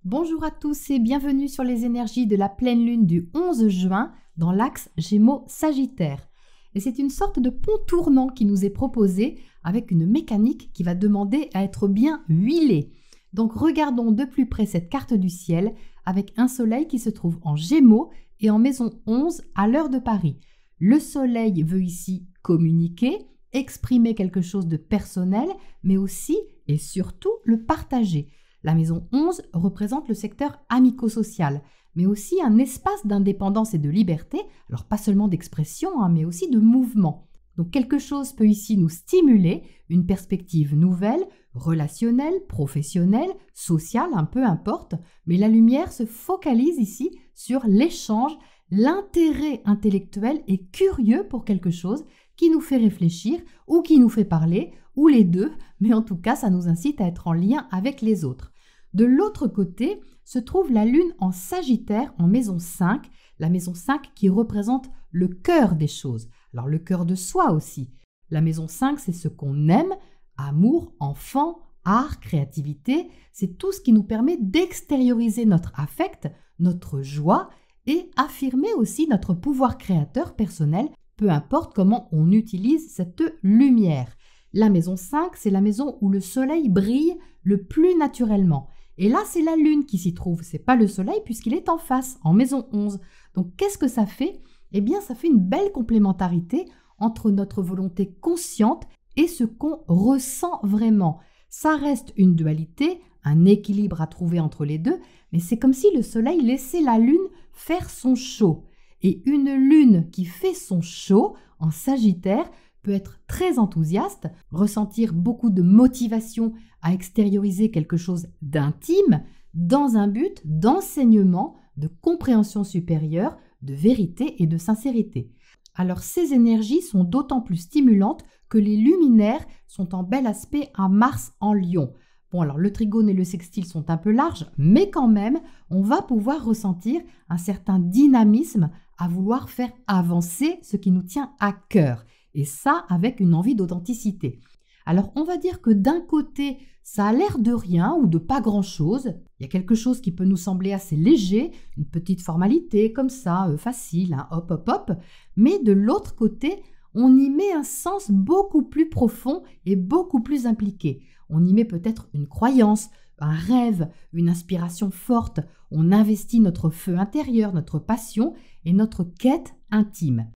Bonjour à tous et bienvenue sur les énergies de la pleine lune du 11 juin dans l'axe Gémeaux-Sagittaire. Et c'est une sorte de pont tournant qui nous est proposé avec une mécanique qui va demander à être bien huilée. Donc regardons de plus près cette carte du ciel avec un soleil qui se trouve en Gémeaux et en maison 11 à l'heure de Paris. Le soleil veut ici communiquer, exprimer quelque chose de personnel, mais aussi et surtout le partager. La maison 11 représente le secteur amico-social, mais aussi un espace d'indépendance et de liberté, alors pas seulement d'expression, mais aussi de mouvement. Donc quelque chose peut ici nous stimuler, une perspective nouvelle, relationnelle, professionnelle, sociale, peu importe, mais la lumière se focalise ici sur l'échange, l'intérêt intellectuel et curieux pour quelque chose qui nous fait réfléchir ou qui nous fait parler, ou les deux, mais en tout cas ça nous incite à être en lien avec les autres. De l'autre côté se trouve la lune en Sagittaire en maison 5, la maison 5 qui représente le cœur des choses, alors le cœur de soi aussi. La maison 5 c'est ce qu'on aime, amour, enfant, art, créativité, c'est tout ce qui nous permet d'extérioriser notre affect, notre joie et affirmer aussi notre pouvoir créateur personnel, peu importe comment on utilise cette lumière. La maison 5, c'est la maison où le soleil brille le plus naturellement. Et là, c'est la lune qui s'y trouve, c'est pas le soleil puisqu'il est en face, en maison 11. Donc, qu'est-ce que ça fait? Eh bien, ça fait une belle complémentarité entre notre volonté consciente et ce qu'on ressent vraiment. Ça reste une dualité, un équilibre à trouver entre les deux, mais c'est comme si le soleil laissait la lune faire son show. Et une lune qui fait son show en Sagittaire peut être très enthousiaste, ressentir beaucoup de motivation à extérioriser quelque chose d'intime dans un but d'enseignement, de compréhension supérieure, de vérité et de sincérité. Alors ces énergies sont d'autant plus stimulantes que les luminaires sont en bel aspect à Mars en Lion. Bon, alors le trigone et le sextile sont un peu larges, mais quand même, on va pouvoir ressentir un certain dynamisme à vouloir faire avancer ce qui nous tient à cœur. Et ça, avec une envie d'authenticité. Alors, on va dire que d'un côté, ça a l'air de rien ou de pas grand-chose. Il y a quelque chose qui peut nous sembler assez léger, une petite formalité comme ça, facile, hop, hop, hop. Mais de l'autre côté, on y met un sens beaucoup plus profond et beaucoup plus impliqué. On y met peut-être une croyance, un rêve, une inspiration forte. On investit notre feu intérieur, notre passion et notre quête intime.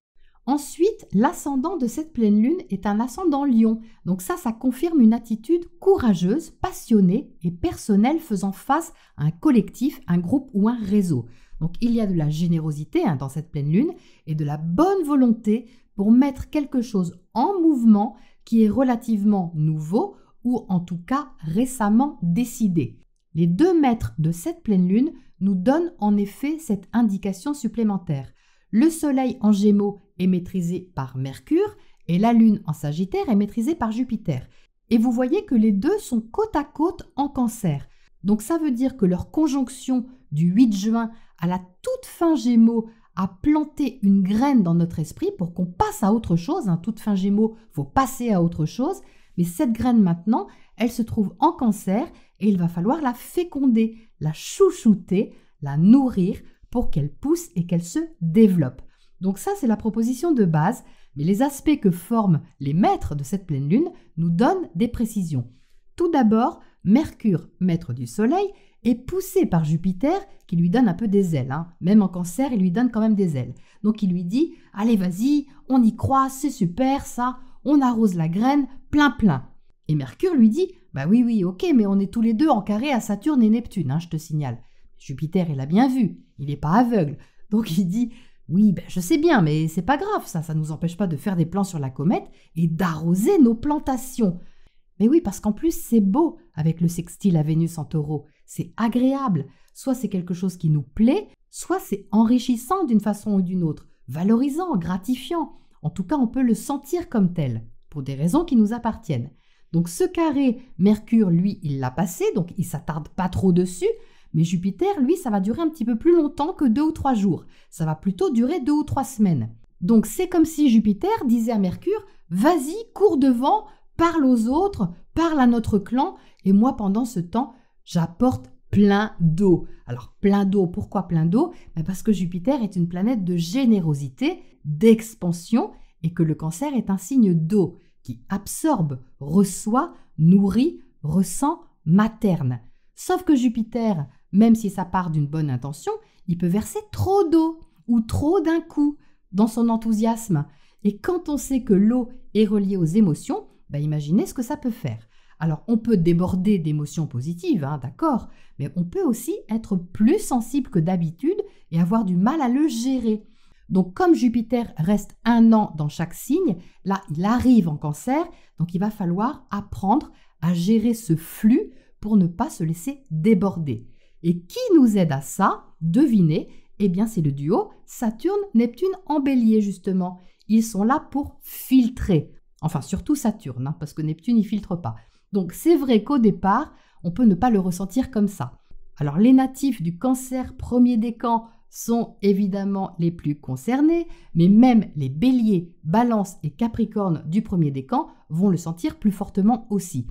Ensuite, l'ascendant de cette pleine lune est un ascendant Lion. Donc ça confirme une attitude courageuse, passionnée et personnelle faisant face à un collectif, un groupe ou un réseau. Donc il y a de la générosité dans cette pleine lune et de la bonne volonté pour mettre quelque chose en mouvement qui est relativement nouveau ou en tout cas récemment décidé. Les 2 maîtres de cette pleine lune nous donnent en effet cette indication supplémentaire. Le soleil en Gémeaux est maîtrisé par Mercure et la lune en Sagittaire est maîtrisée par Jupiter. Et vous voyez que les deux sont côte à côte en Cancer. Donc ça veut dire que leur conjonction du 8 juin à la toute fin Gémeaux a planté une graine dans notre esprit pour qu'on passe à autre chose. Toute fin Gémeaux, il faut passer à autre chose. Mais cette graine maintenant, elle se trouve en Cancer et il va falloir la féconder, la chouchouter, la nourrir pour qu'elle pousse et qu'elle se développe. Donc ça, c'est la proposition de base, mais les aspects que forment les maîtres de cette pleine lune nous donnent des précisions. Tout d'abord, Mercure, maître du Soleil, est poussé par Jupiter qui lui donne un peu des ailes. Même en Cancer, il lui donne quand même des ailes. Donc il lui dit « Allez, vas-y, on y croit, c'est super ça, on arrose la graine, plein. » Et Mercure lui dit « Bah oui, ok, mais on est tous les deux en carré à Saturne et Neptune, je te signale. » Jupiter, il a bien vu, il n'est pas aveugle. Donc il dit « Oui, je sais bien, mais c'est pas grave, ça ne nous empêche pas de faire des plans sur la comète et d'arroser nos plantations. » Mais oui, parce qu'en plus, c'est beau avec le sextile à Vénus en Taureau. C'est agréable. Soit c'est quelque chose qui nous plaît, soit c'est enrichissant d'une façon ou d'une autre, valorisant, gratifiant. En tout cas, on peut le sentir comme tel, pour des raisons qui nous appartiennent. Donc ce carré, Mercure, lui, il l'a passé, donc il ne s'attarde pas trop dessus. Mais Jupiter, lui, ça va durer un petit peu plus longtemps que 2 ou 3 jours. Ça va plutôt durer 2 ou 3 semaines. Donc c'est comme si Jupiter disait à Mercure « Vas-y, cours devant, parle aux autres, parle à notre clan, et moi pendant ce temps, j'apporte plein d'eau. Alors plein d'eau, pourquoi plein d'eau? Parce que Jupiter est une planète de générosité, d'expansion et que le Cancer est un signe d'eau qui absorbe, reçoit, nourrit, ressent, materne. Sauf que Jupiter, même si ça part d'une bonne intention, il peut verser trop d'eau ou trop d'un coup dans son enthousiasme. Et quand on sait que l'eau est reliée aux émotions, imaginez ce que ça peut faire. Alors, on peut déborder d'émotions positives, d'accord, mais on peut aussi être plus sensible que d'habitude et avoir du mal à le gérer. Donc, comme Jupiter reste 1 an dans chaque signe, là, il arrive en Cancer, donc il va falloir apprendre à gérer ce flux pour ne pas se laisser déborder. Et qui nous aide à ça? Devinez, c'est le duo Saturne-Neptune en Bélier, justement. Ils sont là pour filtrer. Enfin, surtout Saturne, parce que Neptune, il filtre pas. Donc, c'est vrai qu'au départ, on peut ne pas le ressentir comme ça. Alors, les natifs du Cancer premier décan sont évidemment les plus concernés, mais même les Béliers, Balance et Capricorne du premier décan vont le sentir plus fortement aussi.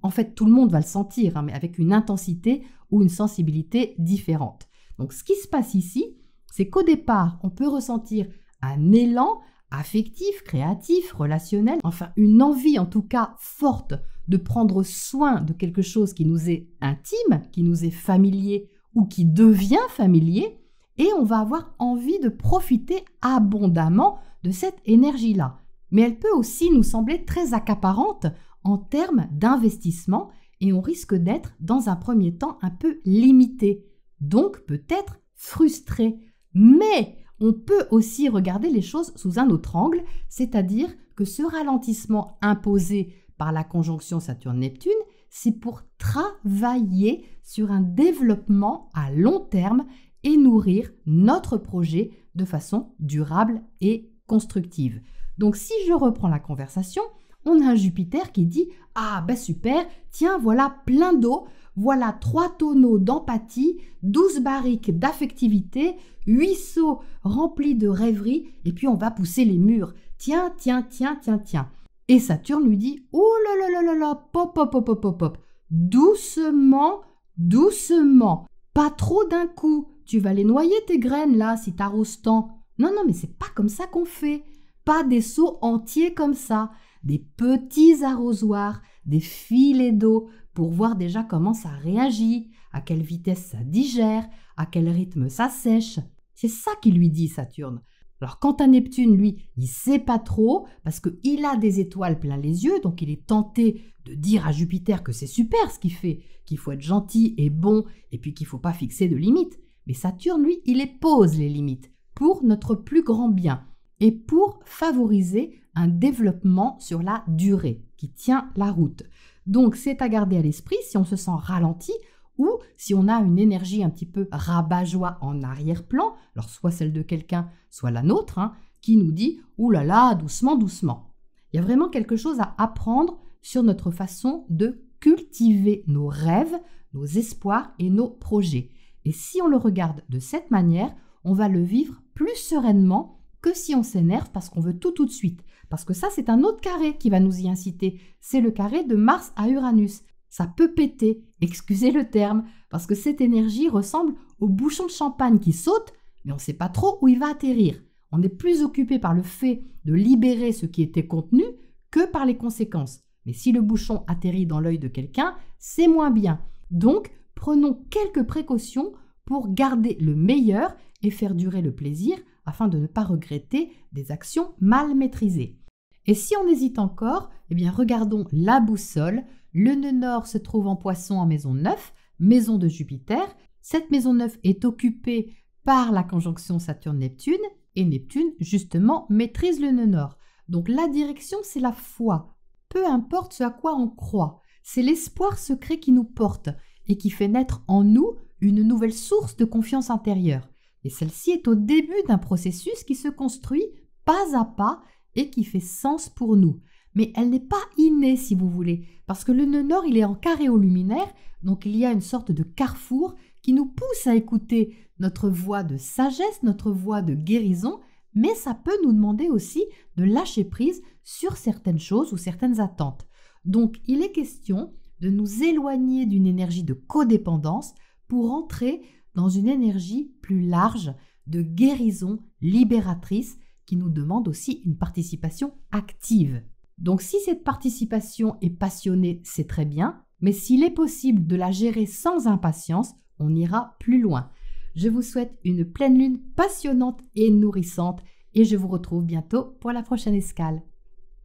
En fait, tout le monde va le sentir, mais avec une intensité ou une sensibilité différente. Donc, ce qui se passe ici, c'est qu'au départ, on peut ressentir un élan affectif, créatif, relationnel, enfin une envie en tout cas forte de prendre soin de quelque chose qui nous est intime, qui nous est familier ou qui devient familier, et on va avoir envie de profiter abondamment de cette énergie-là. Mais elle peut aussi nous sembler très accaparante en termes d'investissement et on risque d'être dans un premier temps un peu limité, donc peut-être frustré. Mais on peut aussi regarder les choses sous un autre angle, c'est-à-dire que ce ralentissement imposé par la conjonction Saturne-Neptune, c'est pour travailler sur un développement à long terme et nourrir notre projet de façon durable et constructive. Donc si je reprends la conversation, on a un Jupiter qui dit « Ah ben super, tiens voilà plein d'eau, voilà 3 tonneaux d'empathie, 12 barriques d'affectivité, 8 seaux remplis de rêverie et puis on va pousser les murs. Tiens, tiens, tiens, tiens, tiens. » Et Saturne lui dit « Oh là là là là là, pop, pop, pop, pop, pop, pop. Doucement, doucement, pas trop d'un coup. Tu vas les noyer tes graines là si t'arroses tant. Non, non, mais c'est pas comme ça qu'on fait. Pas des seaux entiers comme ça. Des petits arrosoirs, des filets d'eau pour voir déjà comment ça réagit, à quelle vitesse ça digère, à quel rythme ça sèche. » C'est ça qu'il lui dit Saturne. Alors quant à Neptune, lui, il sait pas trop parce qu'il a des étoiles plein les yeux, donc il est tenté de dire à Jupiter que c'est super ce qu'il fait, qu'il faut être gentil et bon et puis qu'il faut pas fixer de limites. Mais Saturne, lui, il les pose les limites pour notre plus grand bien et pour favoriser un développement sur la durée qui tient la route. Donc c'est à garder à l'esprit si on se sent ralenti ou si on a une énergie un petit peu rabat-joie en arrière-plan, alors soit celle de quelqu'un, soit la nôtre, qui nous dit « Ouh là là, doucement, doucement ». Il y a vraiment quelque chose à apprendre sur notre façon de cultiver nos rêves, nos espoirs et nos projets. Et si on le regarde de cette manière, on va le vivre plus sereinement que si on s'énerve parce qu'on veut tout de suite. Parce que ça, c'est un autre carré qui va nous y inciter. C'est le carré de Mars à Uranus. Ça peut péter, excusez le terme, parce que cette énergie ressemble au bouchon de champagne qui saute, mais on ne sait pas trop où il va atterrir. On est plus occupé par le fait de libérer ce qui était contenu que par les conséquences. Mais si le bouchon atterrit dans l'œil de quelqu'un, c'est moins bien. Donc, prenons quelques précautions pour garder le meilleur et faire durer le plaisir afin de ne pas regretter des actions mal maîtrisées. Et si on hésite encore, regardons la boussole. Le nœud nord se trouve en Poisson en maison 9, maison de Jupiter. Cette maison 9 est occupée par la conjonction Saturne-Neptune et Neptune, justement, maîtrise le nœud nord. Donc la direction, c'est la foi. Peu importe ce à quoi on croit, c'est l'espoir secret qui nous porte et qui fait naître en nous une nouvelle source de confiance intérieure. Et celle-ci est au début d'un processus qui se construit pas à pas et qui fait sens pour nous. Mais elle n'est pas innée, si vous voulez, parce que le nœud nord, il est en carré luminaire, donc il y a une sorte de carrefour qui nous pousse à écouter notre voix de sagesse, notre voix de guérison, mais ça peut nous demander aussi de lâcher prise sur certaines choses ou certaines attentes. Donc, il est question de nous éloigner d'une énergie de codépendance pour entrer dans une énergie plus large de guérison libératrice qui nous demande aussi une participation active. Donc si cette participation est passionnée, c'est très bien, mais s'il est possible de la gérer sans impatience, on ira plus loin. Je vous souhaite une pleine lune passionnante et nourrissante et je vous retrouve bientôt pour la prochaine escale.